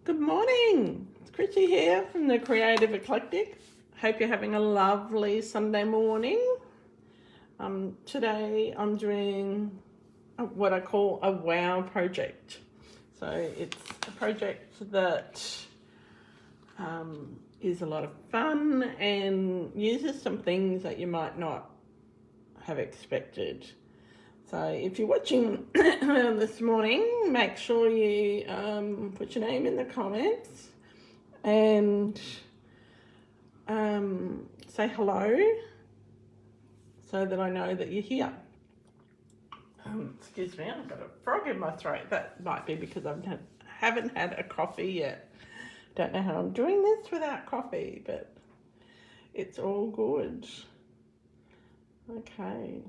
Good morning, it's Chrissy here from the Creative Eclectic. Hope you're having a lovely Sunday morning. Today I'm doing what I call a wow project. So it's a project that is a lot of fun and uses some things that you might not have expected. So if you're watching this morning, make sure you put your name in the comments and say hello so that I know that you're here. Excuse me, I've got a frog in my throat. That might be because I haven't had a coffee yet. Don't know how I'm doing this without coffee, but it's all good. Okay.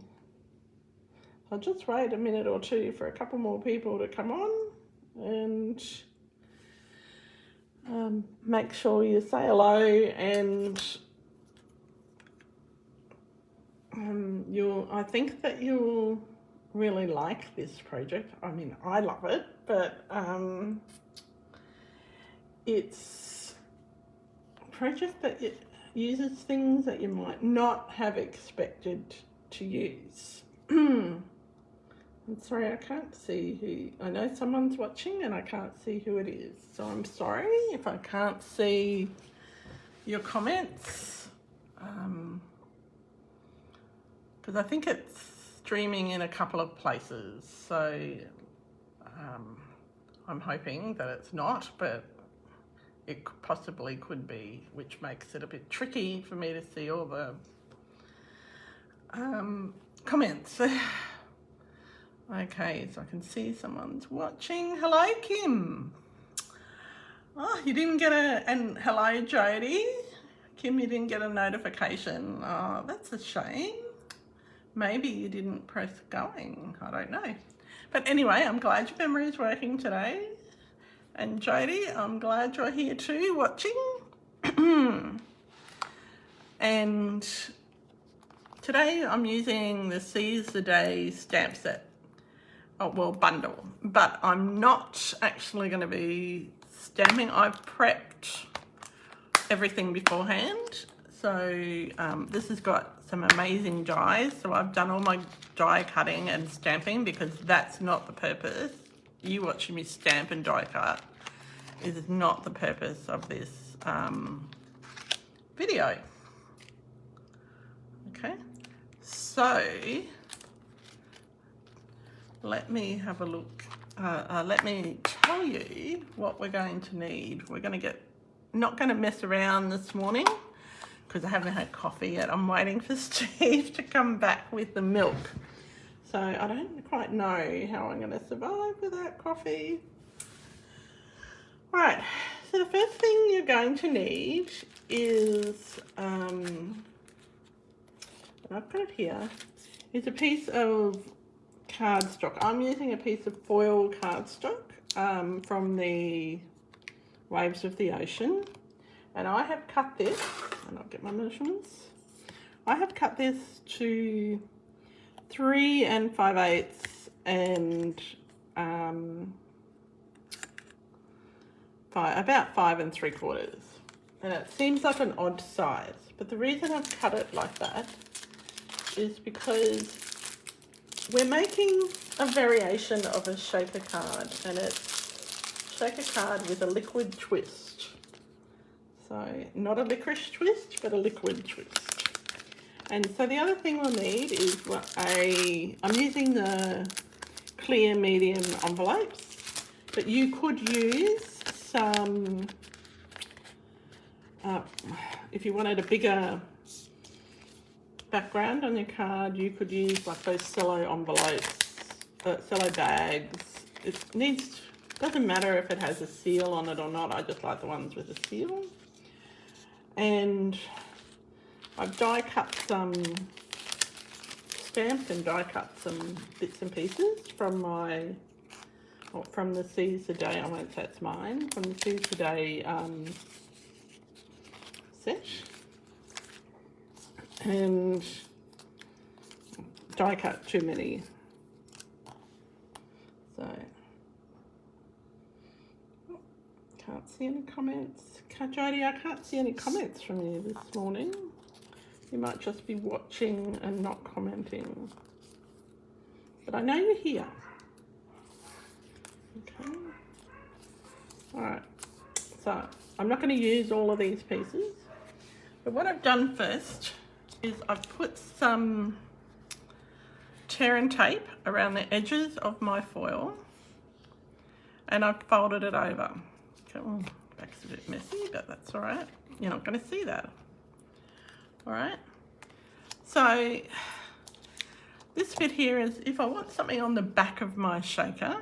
I'll just wait a minute or two for a couple more people to come on and make sure you say hello, and I think that you'll really like this project. I mean, I love it, but it's a project that it uses things that you might not have expected to use. I'm sorry, I can't see who. I know someone's watching and I can't see who it is. So I'm sorry if I can't see your comments. Because I think it's streaming in a couple of places. So I'm hoping that it's not, but it possibly could be, which makes it a bit tricky for me to see all the comments. Okay, so I can see someone's watching. Hello, Kim. Oh, you didn't get and hello, Jody. Kim, you didn't get a notification. Oh, that's a shame. Maybe you didn't press going. I don't know. But anyway, I'm glad your memory is working today. And Jody, I'm glad you're here too, watching. And today I'm using the Seize the Day stamp set. Oh, well, bundle, but I'm not actually going to be stamping. I've prepped everything beforehand. So this has got some amazing dies. So I've done all my die cutting and stamping because that's not the purpose. You watching me stamp and die cut is not the purpose of this video. Okay, so let me have a look. Let me tell you what we're going to need. We're going to not going to mess around this morning because I haven't had coffee yet. I'm waiting for Steve to come back with the milk. So I don't quite know how I'm going to survive without coffee. All right, so the first thing you're going to need is, and I've got it here, is a piece of cardstock. I'm using a piece of foil cardstock from the Waves of the Ocean, and I have cut this, and I'll get my measurements. I have cut this to 3 5/8 and about 5 3/4, and it seems like an odd size, but the reason I've cut it like that is because we're making a variation of a shaker card, and it's shaker card with a liquid twist. So not a licorice twist, but a liquid twist. And so the other thing we'll need is I'm using the clear medium envelopes, but you could use some, if you wanted a bigger background on your card, you could use like those cello envelopes, cello bags. Doesn't matter if it has a seal on it or not. I just like the ones with a seal. And I've stamped and die cut some bits and pieces from the Seize the Day. I won't say it's mine. From the Seize the Day set. And die cut too many. So Can't see any comments. Jodie, I can't see any comments from you this morning. You might just be watching and not commenting. But I know you're here. Okay. Alright. So, I'm not going to use all of these pieces. But what I've done first is I've put some tear and tape around the edges of my foil. And I've folded it over. Okay, well, back's a bit messy, but that's all right. You're not going to see that. All right. So this bit here is if I want something on the back of my shaker,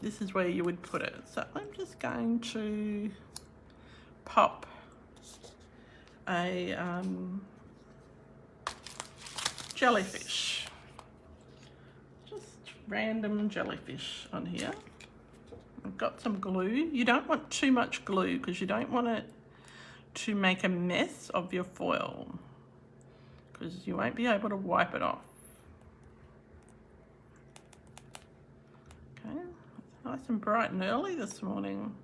this is where you would put it. So I'm just going to pop a jellyfish. Random jellyfish on here. I've got some glue. You don't want too much glue because you don't want it to make a mess of your foil because you won't be able to wipe it off. Okay, it's nice and bright and early this morning.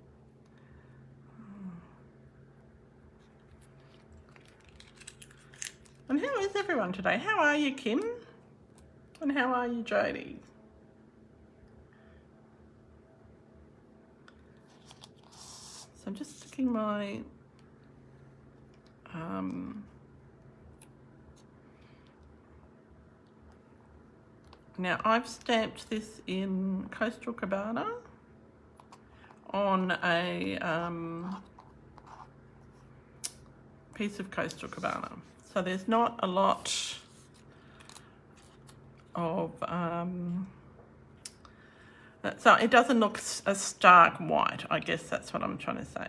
And how is everyone today? How are you, Kim? And how are you, Jodie? So I'm just sticking my now I've stamped this in Coastal Cabana on a piece of Coastal Cabana. So there's not a lot of so it doesn't look a stark white. I guess that's what I'm trying to say.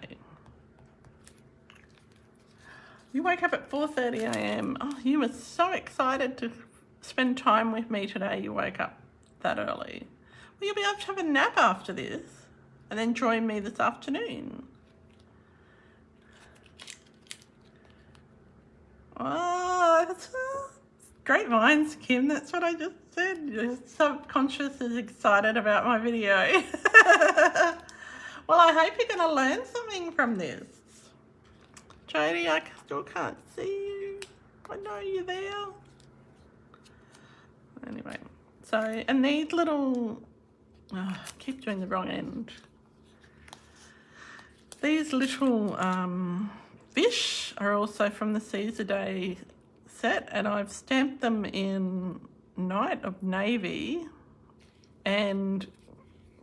You wake up at 4:30 a.m. Oh, you were so excited to spend time with me today. You woke up that early. Well, you'll be able to have a nap after this and then join me this afternoon. Oh, that's great minds, Kim. That's what I just said. Your subconscious is excited about my video. Well, I hope you're going to learn something from this. Jodie, I still can't see you. I know you're there. Anyway, so, and these little, I keep doing the wrong end. These little fish are also from the Caesar Day set, and I've stamped them in Night of Navy and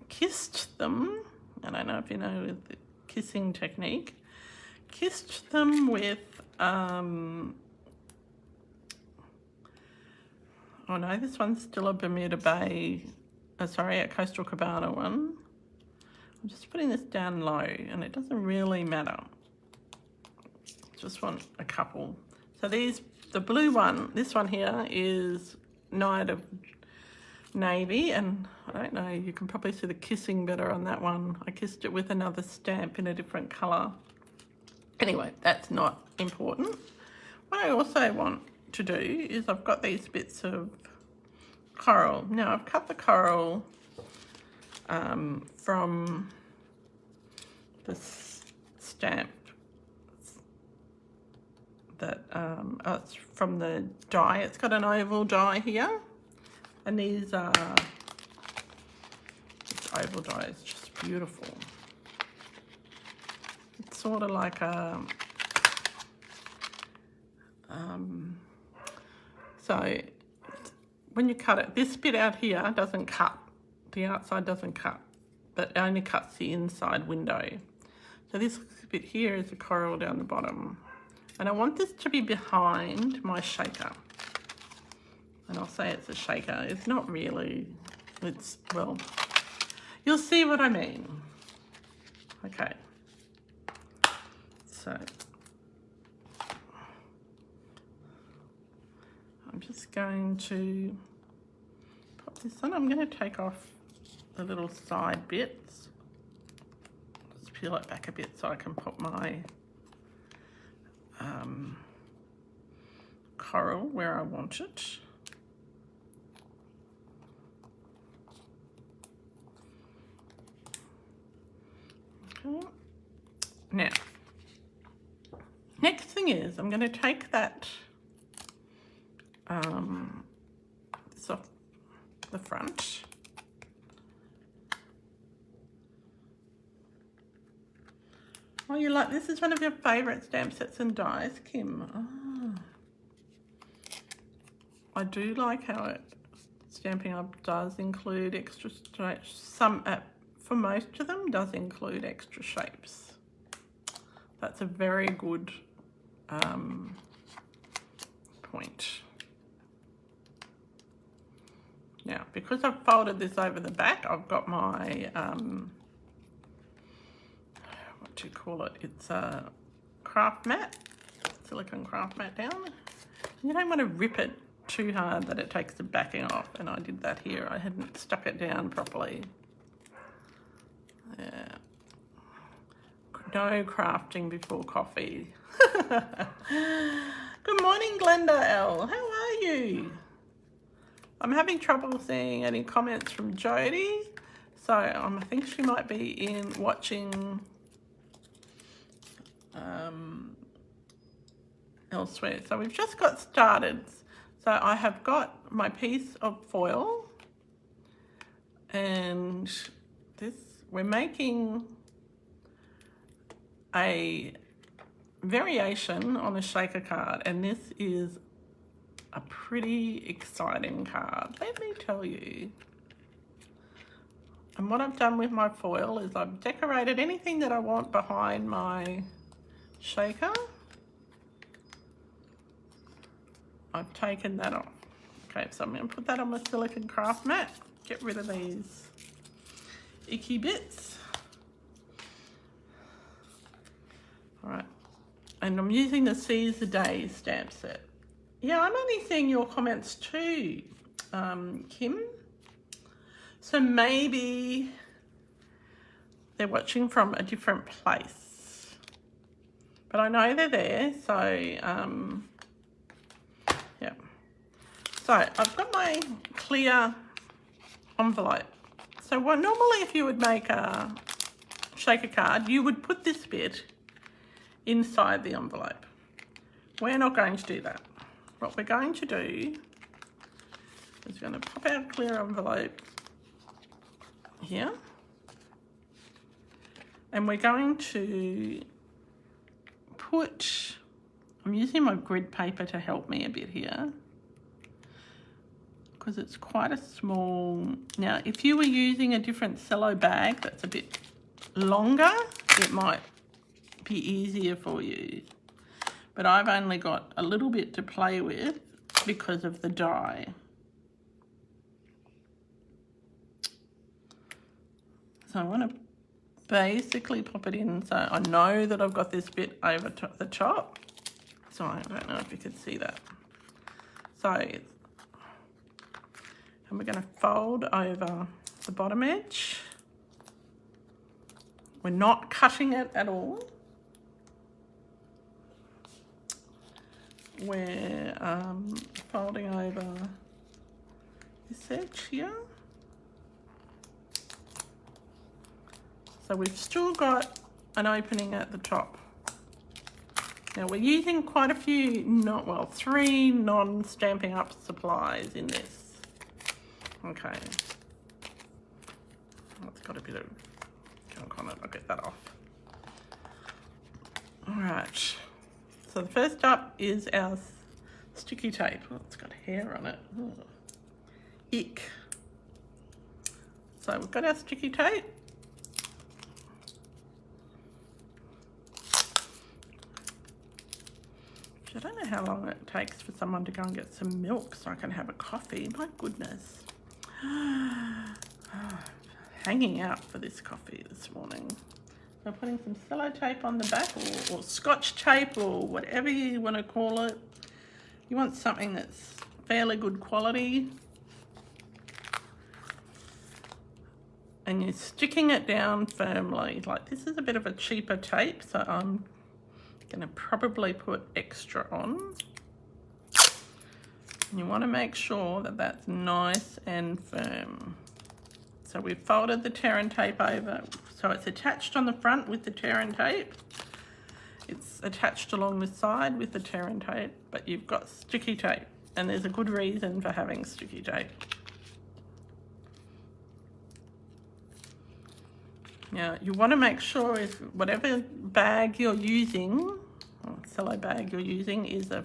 kissed them. I don't know if you know the kissing technique. Kissed them with, oh no, this one's still a Bermuda Bay, sorry, a Coastal Cabana one. I'm just putting this down low and it doesn't really matter. Just want a couple. So these, the blue one, this one here is Night of Navy, and I don't know, you can probably see the kissing better on that one. I kissed it with another stamp in a different colour. Anyway, that's not important. What I also want to do is I've got these bits of coral. Now I've cut the coral from this stamp that it's from the die. It's got an oval die here, and these are, this oval die is just beautiful. It's sort of like a so when you cut it, this bit out here doesn't cut, the outside doesn't cut, but it only cuts the inside window. So this bit here is a coral down the bottom, and I want this to be behind my shaker. And I'll say it's a shaker. It's not really, it's, well, you'll see what I mean. Okay. So I'm just going to pop this on. I'm going to take off the little side bits. Let's peel it back a bit so I can put my coral where I want it. Okay. Now, next thing is I'm going to take that this off the front. Oh, you like, this is one of your favourite stamp sets and dies, Kim. Oh. I do like how it, Stampin' Up does include extra, some, for most of them, does include extra shapes. That's a very good point. Now, because I've folded this over the back, I've got my, what do you call it? It's a craft mat, silicone craft mat down. You don't want to rip it too hard that it takes the backing off, and I did that here. I hadn't stuck it down properly. Yeah. No crafting before coffee. Good morning, Glenda L. How are you? I'm having trouble seeing any comments from Jody, so I think she might be in watching elsewhere. So we've just got started. So I have got my piece of foil, and this, we're making a variation on a shaker card, and this is a pretty exciting card, let me tell you. And what I've done with my foil is I've decorated anything that I want behind my shaker. I've taken that off. Okay, so I'm going to put that on my silicone craft mat, get rid of these icky bits. All right, and I'm using the Seize the Day stamp set. Yeah, I'm only seeing your comments too, Kim. So maybe they're watching from a different place. But I know they're there, so yeah. So I've got my clear envelope. So what normally if you would make a shaker card, you would put this bit inside the envelope. We're not going to do that. What we're going to do is we're going to pop our clear envelope here, and we're going to put, I'm using my grid paper to help me a bit here because it's quite a small, now if you were using a different cello bag that's a bit longer, it might be easier for you. But I've only got a little bit to play with because of the die. So I want to basically pop it in so I know that I've got this bit over the top. So I don't know if you can see that. So, and we're going to fold over the bottom edge. We're not cutting it at all. We're folding over this edge here. So we've still got an opening at the top. Now we're using quite a few, three non-Stampin' Up supplies in this. Okay. Oh, it's got a bit of gunk on it, I'll get that off. All right. So the first up is our sticky tape. Oh, it's got hair on it. Oh. Ick. So we've got our sticky tape. I don't know how long it takes for someone to go and get some milk so I can have a coffee. My goodness. Hanging out for this coffee this morning. So putting some sellotape on the back, or scotch tape, or whatever you want to call it. You want something that's fairly good quality. And you're sticking it down firmly. Like, this is a bit of a cheaper tape, so I'm going to probably put extra on. And you want to make sure that that's nice and firm. So we've folded the tear and tape over. So it's attached on the front with the tear and tape. It's attached along the side with the tear and tape, but you've got sticky tape, and there's a good reason for having sticky tape. Now, you want to make sure if whatever bag you're using, or cello bag you're using, is a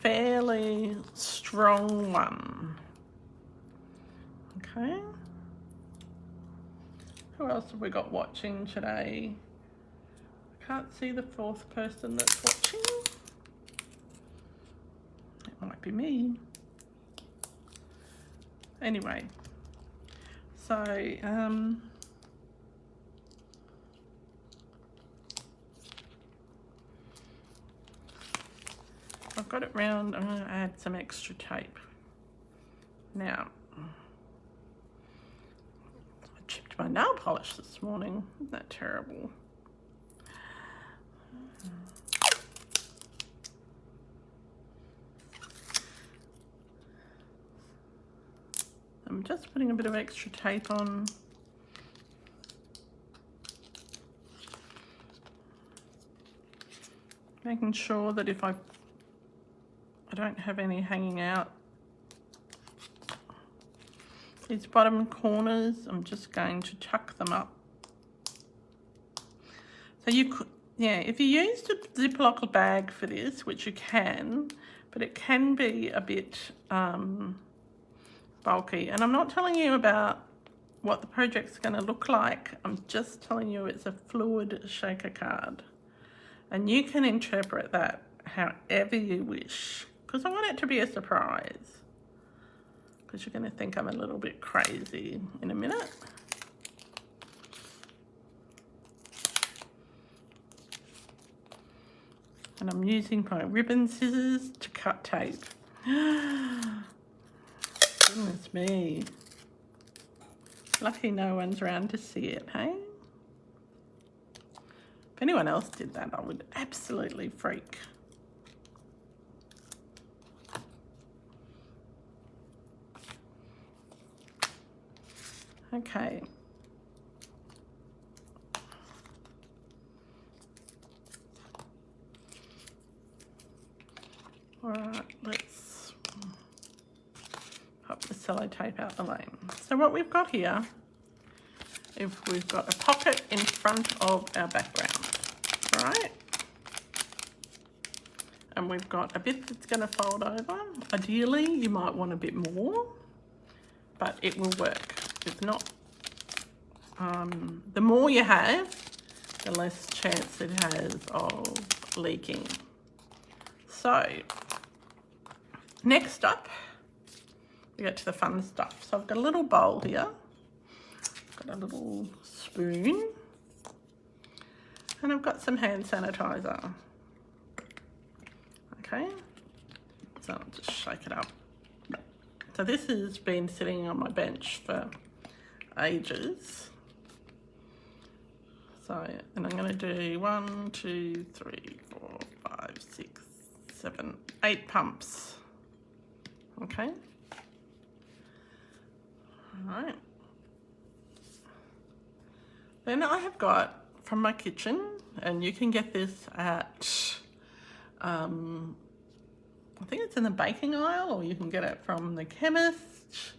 fairly strong one. Okay. Who else have we got watching today? I can't see the fourth person that's watching. It might be me. Anyway, so I've got it round. I'm going to add some extra tape. Now, I chipped my nail polish this morning. Isn't that terrible? I'm just putting a bit of extra tape on. Making sure that if I don't have any hanging out. These bottom corners, I'm just going to tuck them up. So you could, yeah, if you used a Ziploc bag for this, which you can, but it can be a bit bulky. And I'm not telling you about what the project's going to look like. I'm just telling you it's a fluid shaker card. And you can interpret that however you wish, because I want it to be a surprise. Because you're going to think I'm a little bit crazy in a minute. And I'm using my ribbon scissors to cut tape. Goodness me. Lucky no one's around to see it, hey? If anyone else did that, I would absolutely freak. Okay. All right, let's pop the cello tape out the way. So what we've got here, if we've got a pocket in front of our background, all right? And we've got a bit that's going to fold over. Ideally, you might want a bit more, but it will work. It's not, the more you have, the less chance it has of leaking. So, next up, we get to the fun stuff. So I've got a little bowl here, got a little spoon, and I've got some hand sanitizer. Okay, so I'll just shake it up. So this has been sitting on my bench for ages. So, and I'm going to do 1, 2, 3, 4, 5, 6, 7, 8 pumps. Okay. All right. Then I have got from my kitchen, and you can get this at, I think it's in the baking aisle, or you can get it from the chemist.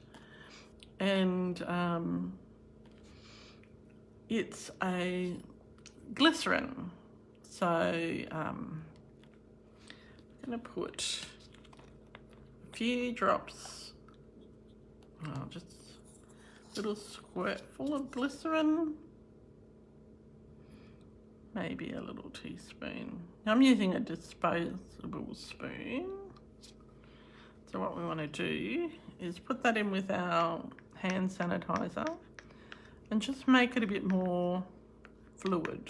And it's a glycerin. So I'm going to put a few drops, just a little squirt full of glycerin, maybe a little teaspoon. Now I'm using a disposable spoon. So what we want to do is put that in with our hand sanitizer and just make it a bit more fluid.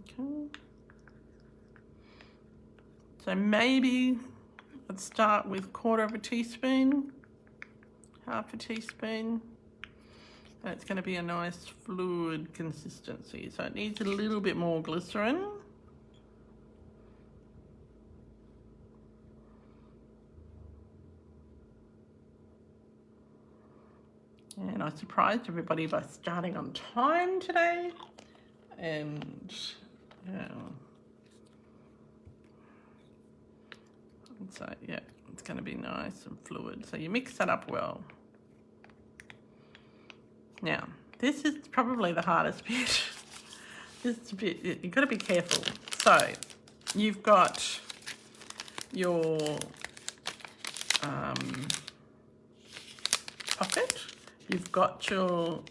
Okay. So maybe let's start with 1/4 teaspoon, 1/2 teaspoon. And it's going to be a nice fluid consistency. So it needs a little bit more glycerin. And I surprised everybody by starting on time today. And yeah. So yeah, it's going to be nice and fluid. So you mix that up well. Now, this is probably the hardest bit. This bit, you've got to be careful. So you've got your pocket. You've got your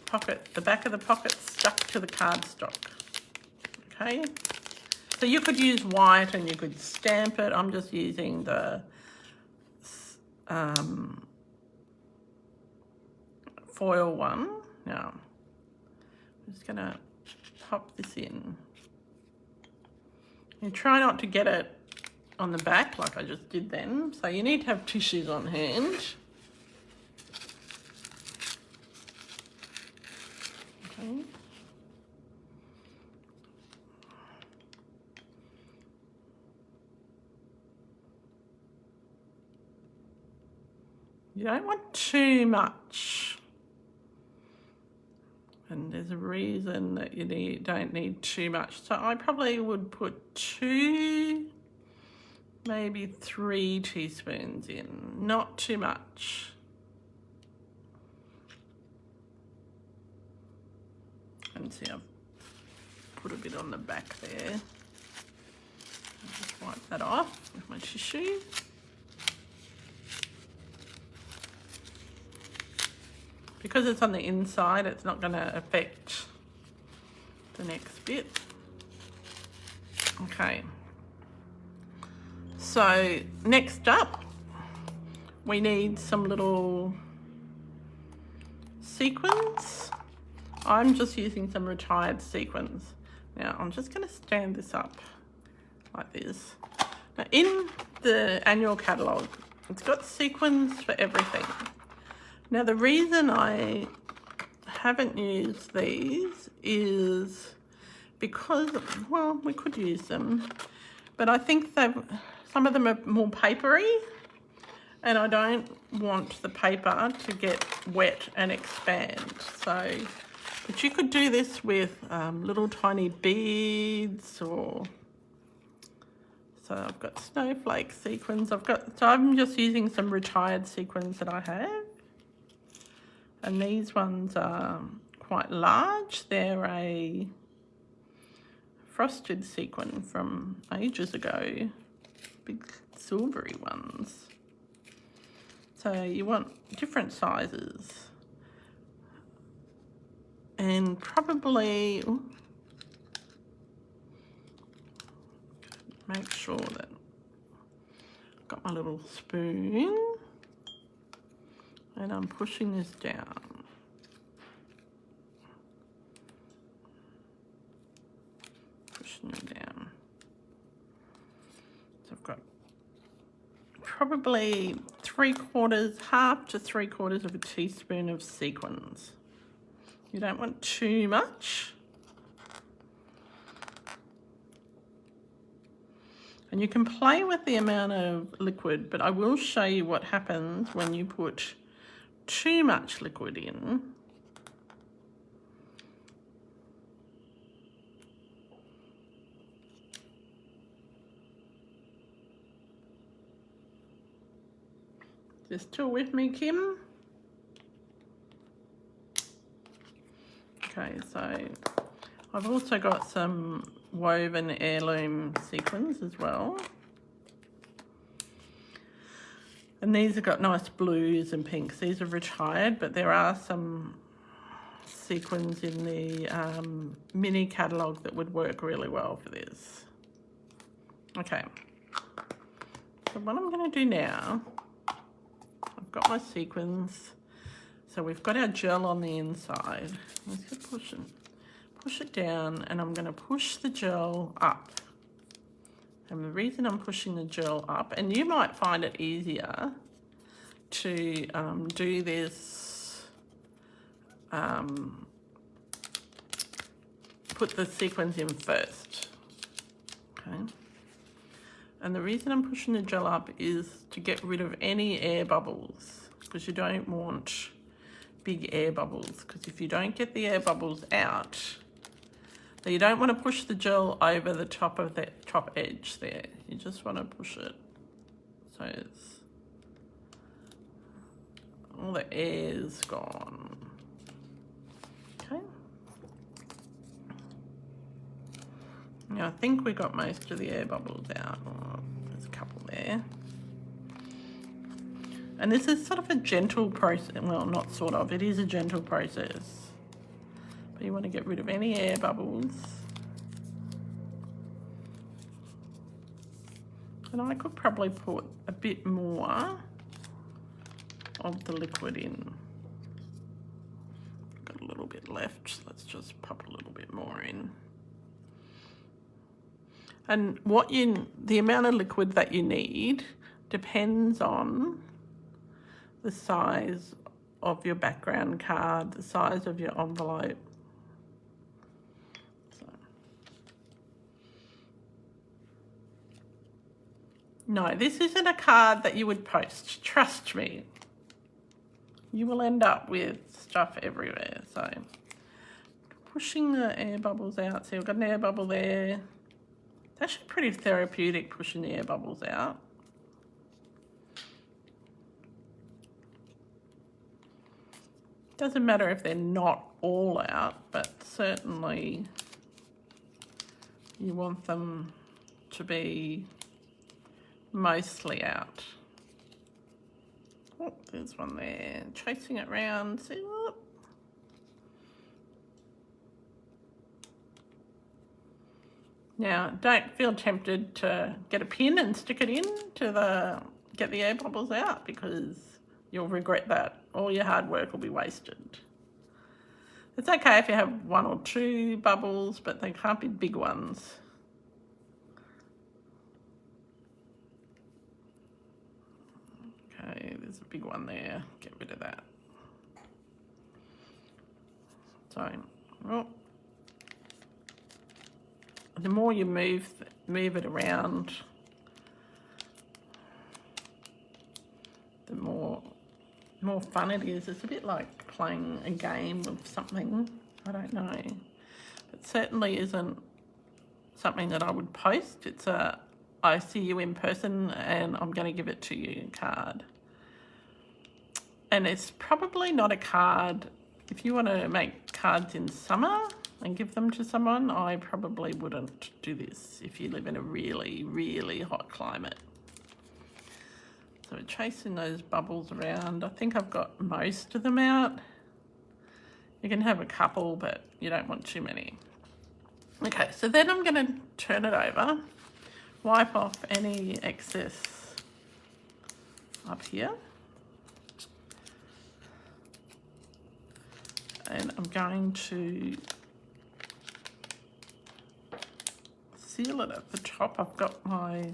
pocket, the back of the pocket stuck to the cardstock. Okay. So you could use white and you could stamp it. I'm just using the foil one. Now, I'm just going to pop this in. You try not to get it on the back like I just did then. So you need to have tissues on hand. Okay. You don't want too much. And there's a reason that you don't need too much. So I probably would put 2, maybe 3 teaspoons in, not too much. And see, I've put a bit on the back there. I'll just wipe that off with my tissue. Because it's on the inside, it's not going to affect the next bit. Okay. So next up, we need some little sequins. I'm just using some retired sequins. Now I'm just going to stand this up like this. Now in the annual catalogue, it's got sequins for everything. Now the reason I haven't used these is because, well, we could use them, but I think some of them are more papery and I don't want the paper to get wet and expand. So, but you could do this with little tiny beads or, so I've got snowflake sequins. So I'm just using some retired sequins that I have. And these ones are quite large. They're a frosted sequin from ages ago. Big silvery ones. So you want different sizes. And probably, make sure that I've got my little spoon. And I'm pushing this down. Pushing it down. So I've got probably half to 3/4 of a teaspoon of sequins. You don't want too much. And you can play with the amount of liquid, but I will show you what happens when you put too much liquid in. You still with me, Kim? Okay, so I've also got some woven heirloom sequins as well. And these have got nice blues and pinks. These are retired, but there are some sequins in the mini catalogue that would work really well for this. Okay. So what I'm going to do now, I've got my sequins. So we've got our gel on the inside. Let's just push it down, and I'm going to push the gel up. And the reason I'm pushing the gel up, and you might find it easier to do this, put the sequins in first, okay? And the reason I'm pushing the gel up is to get rid of any air bubbles, because you don't want big air bubbles, because if you don't get the air bubbles out, so you don't want to push the gel over the top of the top edge there. You just want to push it so it's all the air's gone. Okay. Now I think we got most of the air bubbles out. Oh, there's a couple there. And this is sort of a gentle process. Well, not sort of, it is a gentle process. But you want to get rid of any air bubbles. And I could probably put a bit more of the liquid in. Got a little bit left, so let's just pop a little bit more in. And the amount of liquid that you need depends on the size of your background card, the size of your envelope. No, this isn't a card that you would post. Trust me. You will end up with stuff everywhere. So, pushing the air bubbles out. See, we've got an air bubble there. It's actually pretty therapeutic pushing the air bubbles out. Doesn't matter if they're not all out, but certainly you want them to be mostly out. Oh, there's one there. Chasing it round. See what? Now, don't feel tempted to get a pin and stick it in to get the air bubbles out, because you'll regret that. All your hard work will be wasted. It's okay if you have 1 or 2 bubbles, but they can't be big ones. Okay, there's a big one there. Get rid of that. So, well, the more you move it around, the more fun it is. It's a bit like playing a game of something. I don't know. It certainly isn't something that I would post. It's a I see you in person and I'm going to give it to you card. And it's probably not a card. If you want to make cards in summer and give them to someone, I probably wouldn't do this if you live in a really, really hot climate. So we're chasing those bubbles around. I think I've got most of them out. You can have a couple, but you don't want too many. Okay, so then I'm going to turn it over, wipe off any excess up here. And I'm going to seal it at the top. I've got my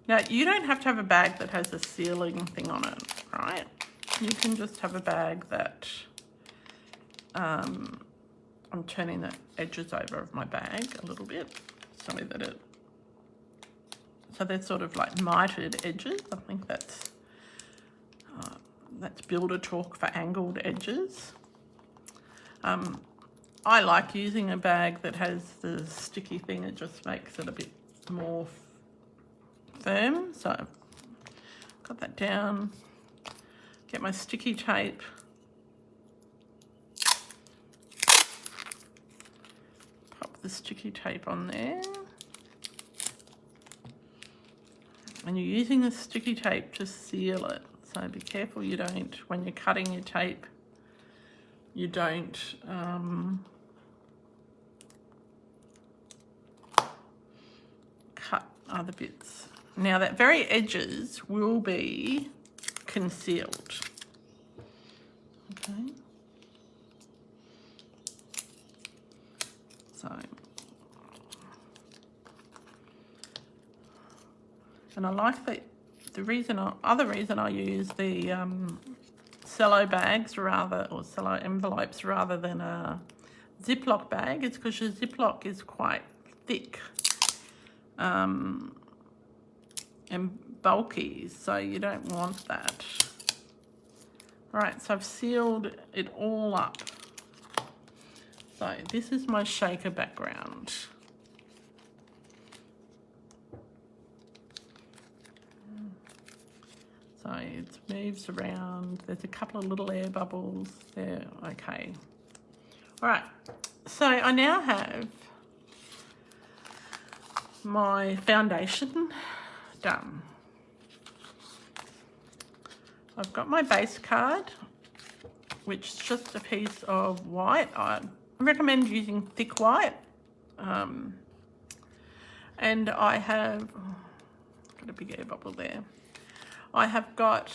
now you don't have to have a bag that has a sealing thing on it, right? You can just have a bag that I'm turning the edges over of my bag a little bit so that so they're sort of like mitered edges. I think that's Builder Talk for angled edges. I like using a bag that has the sticky thing. It just makes it a bit more firm. So I've got that down. Get my sticky tape. Pop the sticky tape on there. And you're using the sticky tape to seal it. So be careful you don't, when you're cutting your tape, you don't cut other bits. Now that very edges will be concealed. Okay. So, and I like that. Other reason I use the cello bags or cello envelopes rather than a Ziploc bag is because your Ziploc is quite thick. And bulky, so you don't want that. All right, so I've sealed it all up. So this is my shaker background. So it moves around. There's a couple of little air bubbles there. Okay. All right. So I now have my foundation done. I've got my base card, which is just a piece of white. I recommend using thick white. And I have got a big air bubble there. I have got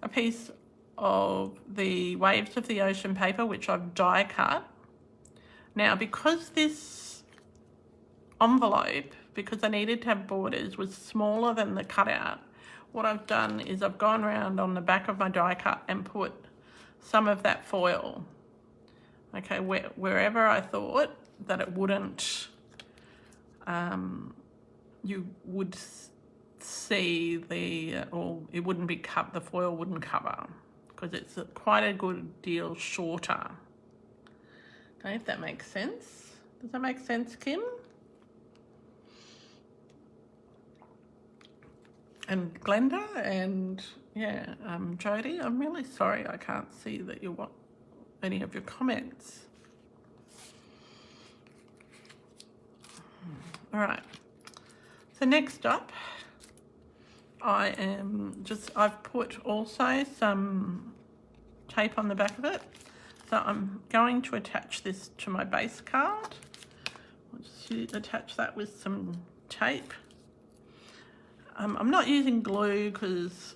a piece of the Waves of the Ocean paper, which I've die cut. Now, because this envelope, because I needed to have borders, was smaller than the cutout, what I've done is I've gone around on the back of my die cut and put some of that foil, okay, wherever I thought that it wouldn't, you would see or it wouldn't be the foil wouldn't cover, because it's quite a good deal shorter. Okay, if that makes sense. Does that make sense, Kim? And Glenda and yeah, Jody, I'm really sorry I can't see that you want any of your comments. All right, so next up, I've put also some tape on the back of it. So I'm going to attach this to my base card. I'll just attach that with some tape. I'm not using glue because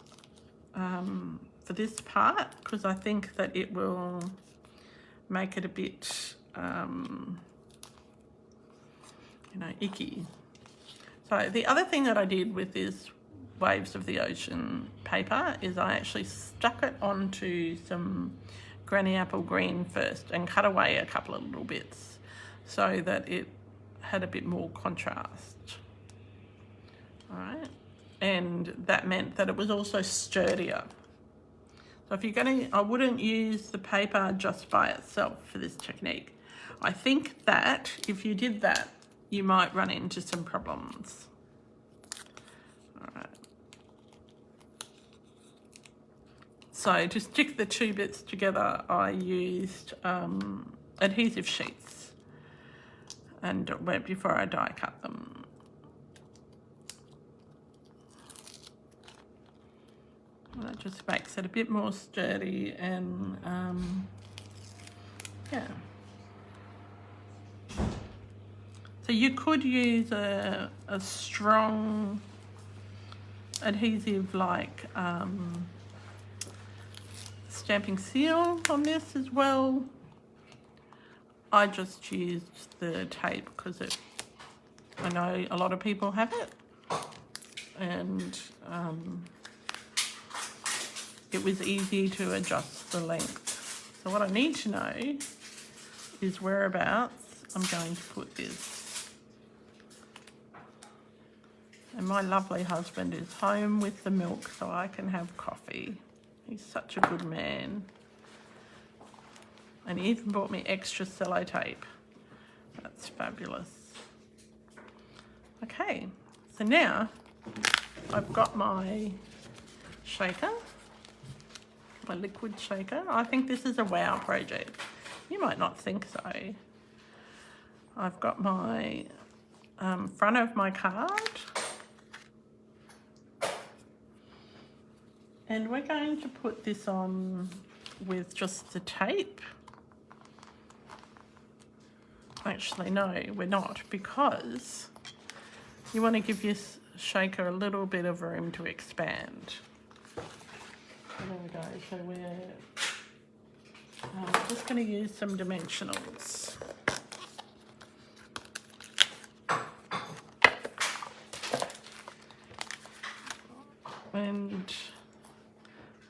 for this part, because I think that it will make it a bit, icky. So the other thing that I did with this Waves of the Ocean paper is I actually stuck it onto some Granny Apple Green first and cut away a couple of little bits so that it had a bit more contrast. All right. And that meant that it was also sturdier. So if you're I wouldn't use the paper just by itself for this technique. I think that if you did that, you might run into some problems. All right. So to stick the two bits together, I used adhesive sheets and before I die cut them. That just makes it a bit more sturdy and yeah. So you could use a strong adhesive like stamping seal on this as well. I just used the tape because I know a lot of people have it, and it was easy to adjust the length. So what I need to know is whereabouts I'm going to put this. And my lovely husband is home with the milk so I can have coffee. He's such a good man. And he even bought me extra sellotape. That's fabulous. Okay, so now I've got my shaker, my liquid shaker. I think this is a wow project. You might not think so. I've got my front of my card. And we're going to put this on with just the tape. Actually, no, we're not, because you want to give your shaker a little bit of room to expand. So there we go. So we're just going to use some dimensionals. And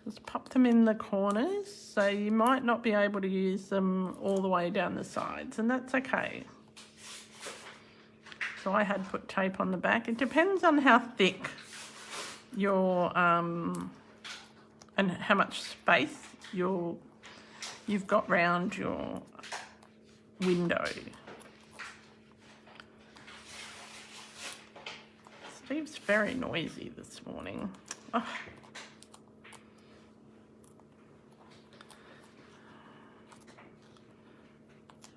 just pop them in the corners, so you might not be able to use them all the way down the sides, and that's okay. So I had put tape on the back. It depends on how thick your and how much space you've got round your window. Steve's very noisy this morning. Oh.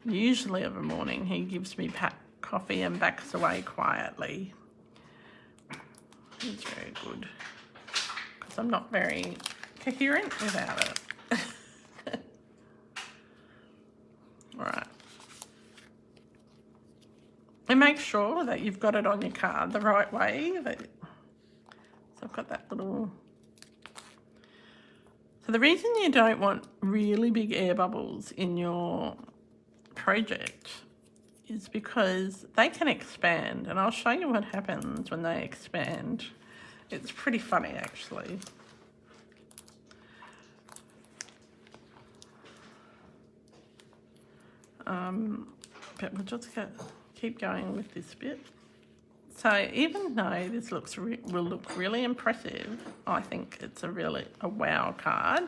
Usually of a morning he gives me coffee and backs away quietly. He's very good because I'm not very coherent without it. All right. And make sure that you've got it on your card the right way. So I've got that little... So the reason you don't want really big air bubbles in your project is because they can expand, and I'll show you what happens when they expand. It's pretty funny actually. But we'll just keep going with this bit. So even though this will look really impressive, I think it's a wow card,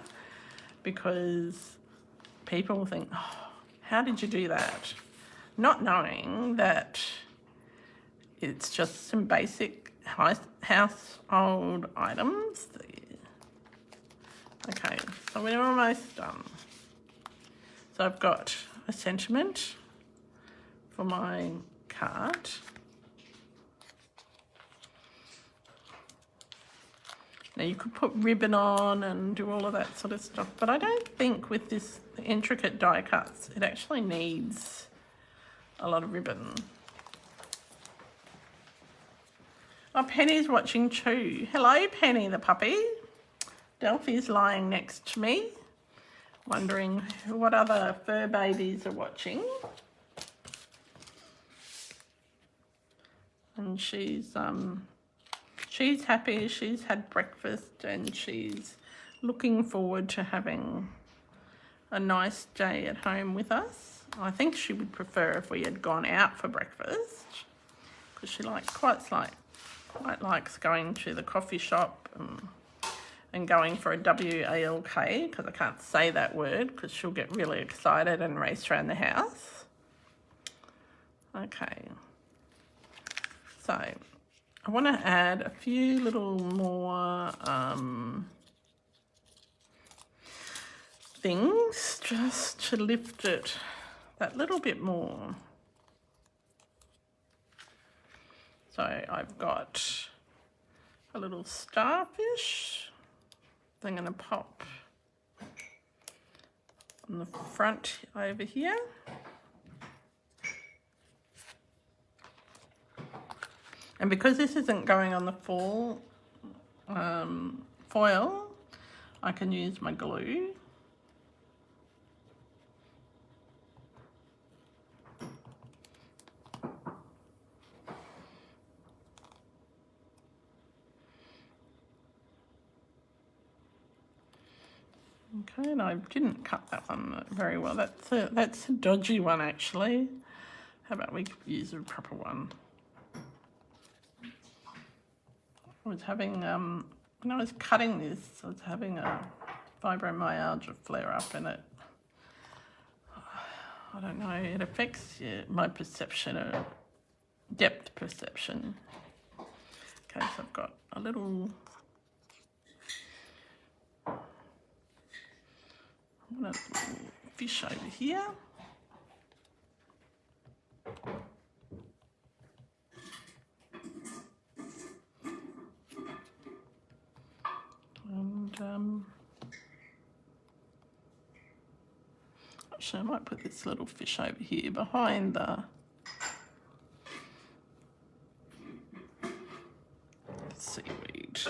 because people will think, oh, how did you do that? Not knowing that it's just some basic household items. Okay, so we're almost done. So I've got a sentiment for my card. Now you could put ribbon on and do all of that sort of stuff, but I don't think with this intricate die cuts, it actually needs a lot of ribbon. Oh, Penny's watching too. Hello, Penny the puppy. Delphi's lying next to me, wondering what other fur babies are watching. And she's happy, she's had breakfast, and she's looking forward to having a nice day at home with us. I think she would prefer if we had gone out for breakfast, because she quite likes going to the coffee shop and going for a WALK, because I can't say that word because she'll get really excited and race around the house. Okay, so I want to add a few little more things just to lift it that little bit more. So I've got a little starfish. I'm going to pop on the front over here. And because this isn't going on the full foil, I can use my glue. Okay, and I didn't cut that one very well. That's a dodgy one actually. How about we use a proper one? I was having, when I was cutting this, I was having a fibromyalgia flare up, and it, I don't know, it affects my perception, or depth perception. Okay, so I've got a little, I want a little fish over here. And actually I might put this little fish over here behind the seaweed.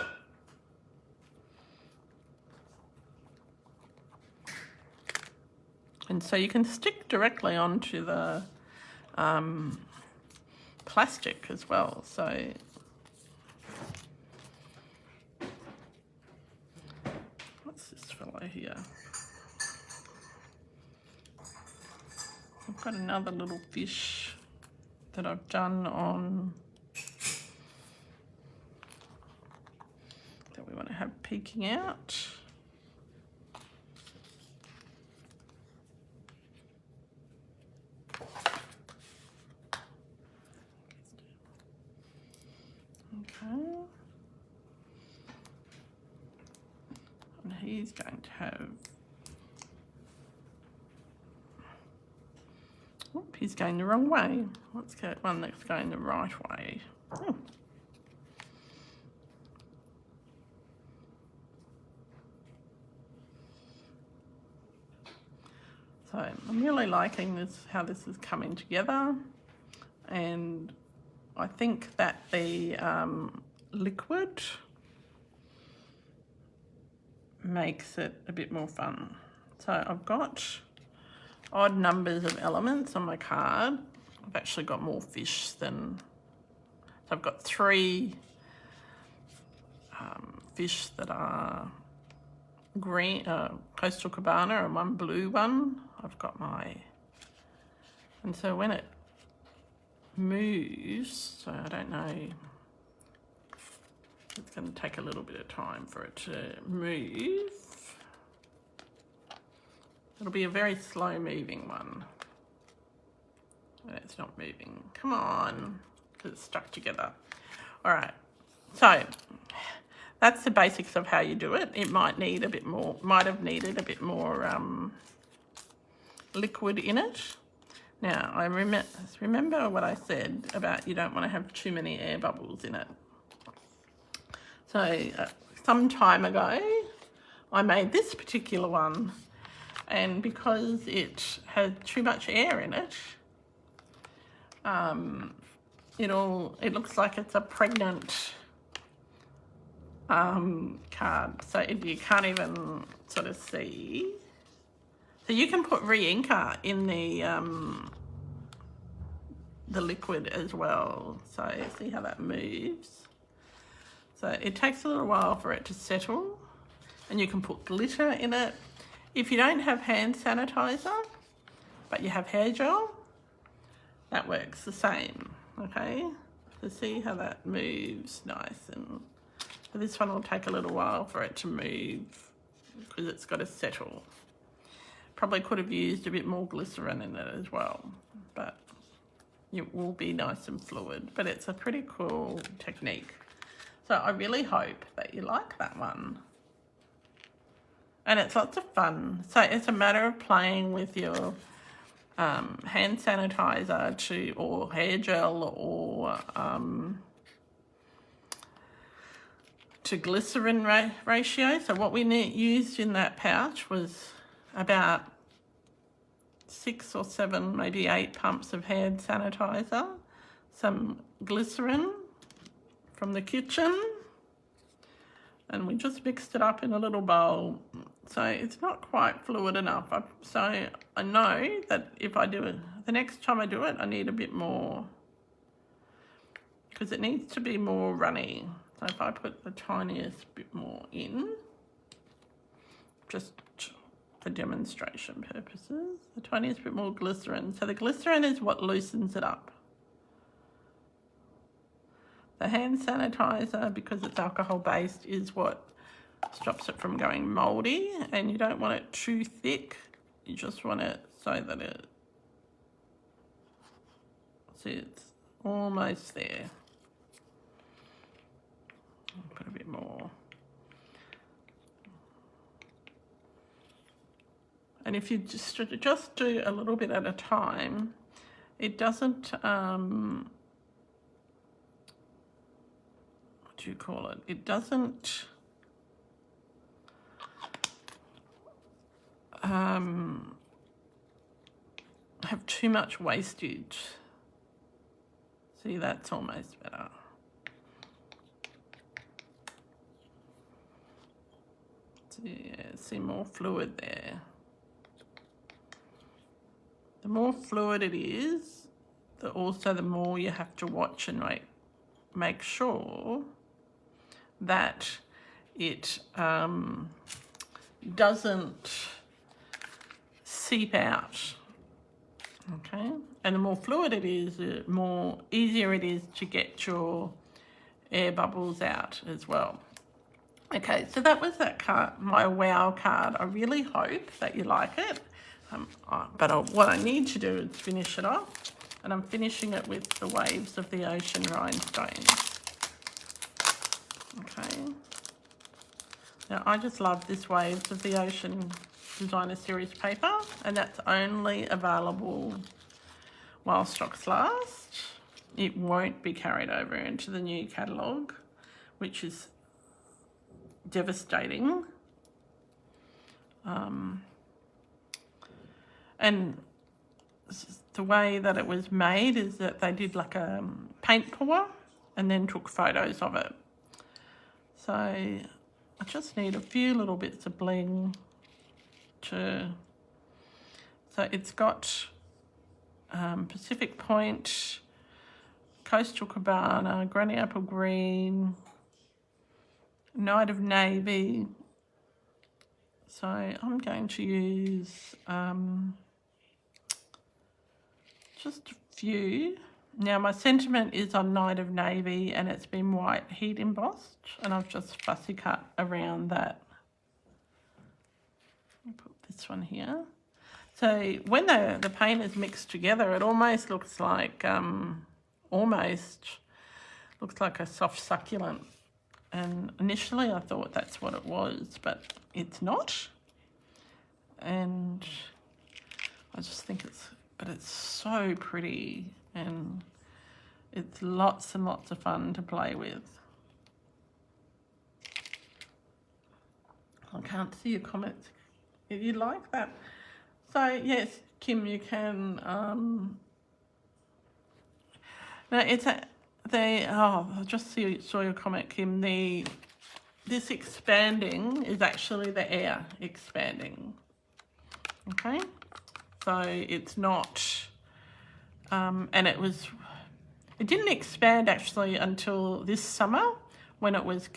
And so you can stick directly onto the plastic as well. So what's this fellow here? I've got another little fish that I've done on peeking out. Okay. And he's going to have... Oop, he's going the wrong way. Let's get one that's going the right way. Oh. So I'm really liking this, how this is coming together, and I think that the liquid makes it a bit more fun. So I've got odd numbers of elements on my card. I've actually got more fish than... So I've got 3 fish that are green, Coastal Cabana, and 1 blue one. I've got my... And so when it moves, so I don't know, it's going to take a little bit of time for it to move. It'll be a very slow moving one. And it's not moving. Come on, because it's stuck together. All right, so that's the basics of how you do it. It might need a bit more, might have needed a bit more liquid in it. Now, I remember what I said about you don't want to have too many air bubbles in it. So some time ago, I made this particular one, and because it had too much air in it, it looks like it's a pregnant card, so you can't even sort of see. So you can put re-inker in the liquid as well. So see how that moves. So it takes a little while for it to settle, and you can put glitter in it. If you don't have hand sanitizer, but you have hair gel, that works the same, okay? So see how that moves nice, and so this one will take a little while for it to move because it's got to settle. Probably could have used a bit more glycerin in it as well, but it will be nice and fluid, but it's a pretty cool technique. So I really hope that you like that one. And it's lots of fun. So it's a matter of playing with your hand sanitizer or hair gel or to glycerin ratio. So what we used in that pouch was about 6 or 7, maybe 8 pumps of hand sanitizer, some glycerin from the kitchen, and we just mixed it up in a little bowl. So it's not quite fluid enough. So I know that if I do it, the next time I do it, I need a bit more, because it needs to be more runny. So if I put the tiniest bit more in, just for demonstration purposes, the tiniest bit more glycerin. So the glycerin is what loosens it up. The hand sanitizer, because it's alcohol based, is what stops it from going mouldy, and you don't want it too thick. You just want it so that it's almost there. I'll put a bit more. And if you just do a little bit at a time, it doesn't, what do you call it? It doesn't have too much wastage. See, that's almost better. See more fluid there. The more fluid it is, the more you have to watch and make sure that it doesn't seep out, okay? And the more fluid it is, the more easier it is to get your air bubbles out as well. Okay, so that was that card, my wow card. I really hope that you like it. What I need to do is finish it off, and I'm finishing it with the Waves of the Ocean rhinestones. Okay. Now I just love this Waves of the Ocean designer series paper, and that's only available while stocks last. It won't be carried over into the new catalogue, which is devastating. And the way that it was made is that they did like a paint pour and then took photos of it. So I just need a few little bits of bling so it's got Pacific Point, Coastal Cabana, Granny Apple Green, Night of Navy. So I'm going to use just a few. Now my sentiment is on Night of Navy, and it's been white heat embossed, and I've just fussy cut around that. I'll put this one here. So when the paint is mixed together, it almost looks like a soft succulent. And initially I thought that's what it was, but it's not. And I just think it's so pretty, and it's lots and lots of fun to play with. I can't see your comments. If you like that. So yes, Kim, you can. No, it's I just saw your comment, Kim. This expanding is actually the air expanding. Okay, so it's not, and it didn't expand actually until this summer when it was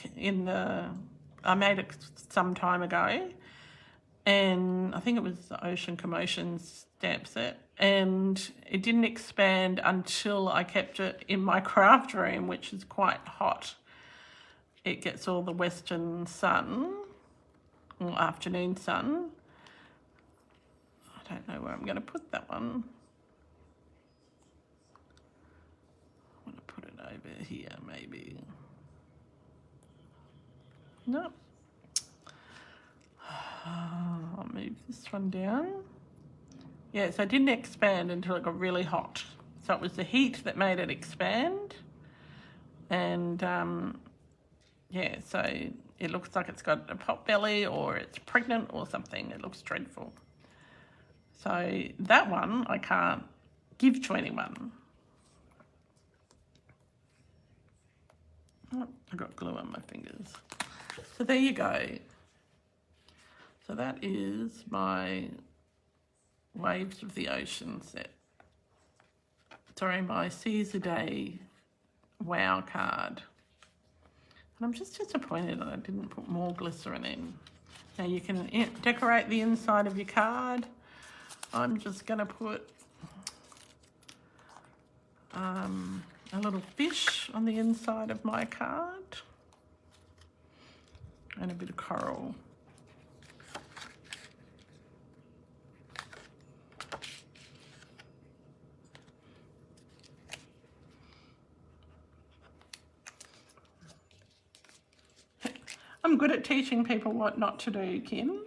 I made it some time ago, and I think it was the Ocean Commotion stamp set, and it didn't expand until I kept it in my craft room, which is quite hot. It gets all the western sun, or afternoon sun. I don't know where I'm going to put that one. I'm going to put it over here, maybe. No. I'll move this one down. Yeah, so it didn't expand until it got really hot. So it was the heat that made it expand. And yeah, so it looks like it's got a pot belly, or it's pregnant or something. It looks dreadful. So that one I can't give to anyone. Oh, I got glue on my fingers. So there you go. So that is my Waves of the Ocean set. Sorry, my Seize a Day wow card. And I'm just disappointed that I didn't put more glycerin in. Now you can decorate the inside of your card. I'm just going to put a little fish on the inside of my card and a bit of coral. I'm good at teaching people what not to do, Kim.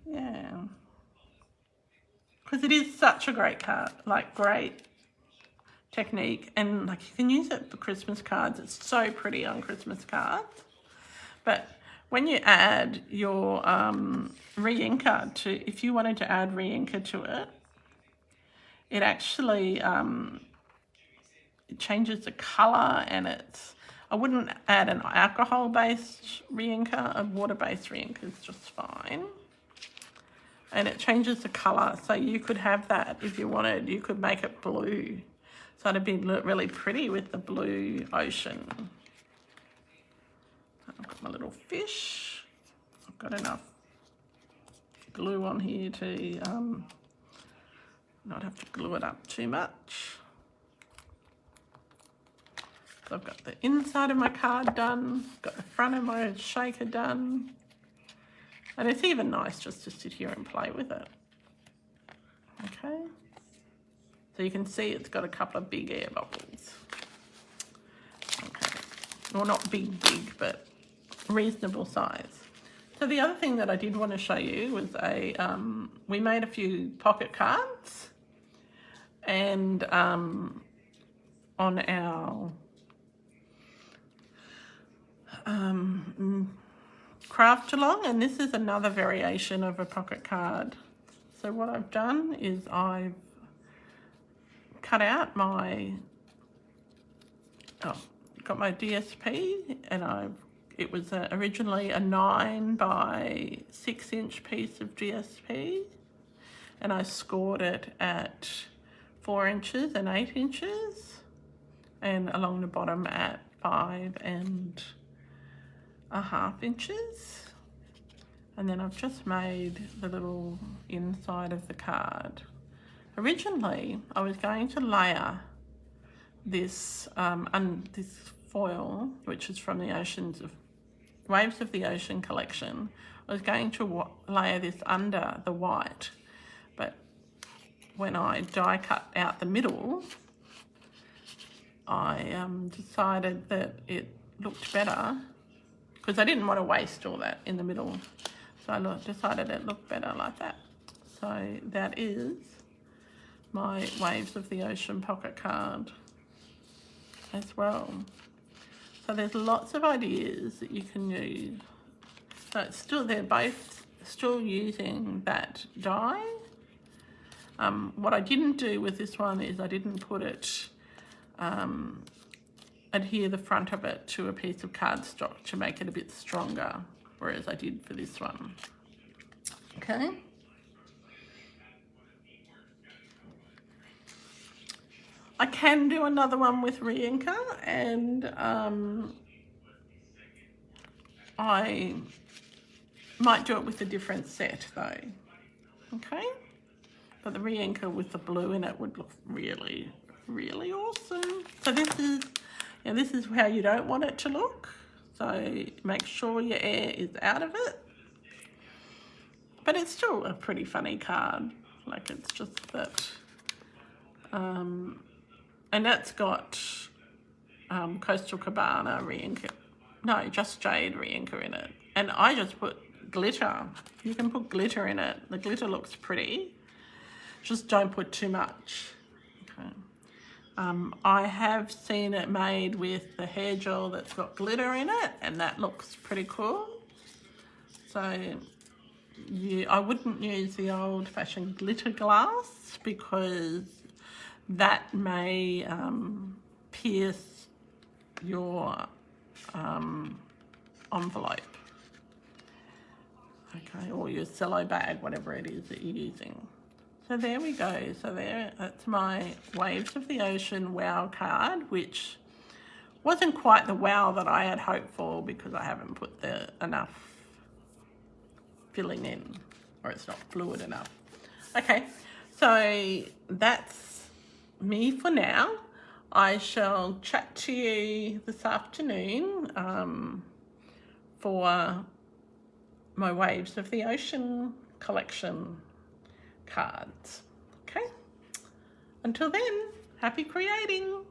Yeah. Because it is such a great card, like great technique, and like you can use it for Christmas cards. It's so pretty on Christmas cards. But when you add your re-inker to, if you wanted to add re-inker to it, it actually it changes the colour, and I wouldn't add an alcohol-based re-inker. A water-based re-inker is just fine. And it changes the colour, so you could have that if you wanted. You could make it blue, so it'd be really pretty with the blue ocean. I've got my little fish. I've got enough glue on here to not have to glue it up too much. So I've got the inside of my card done, got the front of my shaker done, and it's even nice just to sit here and play with it. Okay, so you can see it's got a couple of big air bubbles. Okay, well, not big, but reasonable size. So the other thing that I did want to show you was we made a few pocket cards, and on our craft along, and this is another variation of a pocket card. So what I've done is I've cut out got my DSP, and it was originally a 9 by 6 inch piece of DSP, and I scored it at 4 inches and 8 inches, and along the bottom at 5.5 inches. And then I've just made the little inside of the card. Originally, I was going to layer this this foil, which is from the Waves of the Ocean collection. I was going to layer this under the white, but when I die cut out the middle, I decided that it looked better, because I didn't want to waste all that in the middle. So I decided it looked better like that. So that is my Waves of the Ocean pocket card as well. So there's lots of ideas that you can use. So it's they're both still using that die. What I didn't do with this one is I didn't put it, adhere the front of it to a piece of cardstock to make it a bit stronger, whereas I did for this one. Okay. I can do another one with re-inker, and I might do it with a different set though. Okay. But the re-inker with the blue in it would look really, really awesome. So this is how you don't want it to look. So make sure your air is out of it. But it's still a pretty funny card. Like, it's just that, and that's got Coastal Cabana re-inker. No, just Jade re-inker in it. And I just put glitter. You can put glitter in it. The glitter looks pretty. Just don't put too much. Okay. I have seen it made with the hair gel that's got glitter in it, and that looks pretty cool. So I wouldn't use the old-fashioned glitter glass, because that may pierce your envelope. Okay, or your cello bag, whatever it is that you're using. So there we go. So that's my Waves of the Ocean wow card, which wasn't quite the wow that I had hoped for, because I haven't put enough filling in, or it's not fluid enough. Okay, so that's me for now. I shall chat to you this afternoon for my Waves of the Ocean collection cards. Okay, until then, happy creating.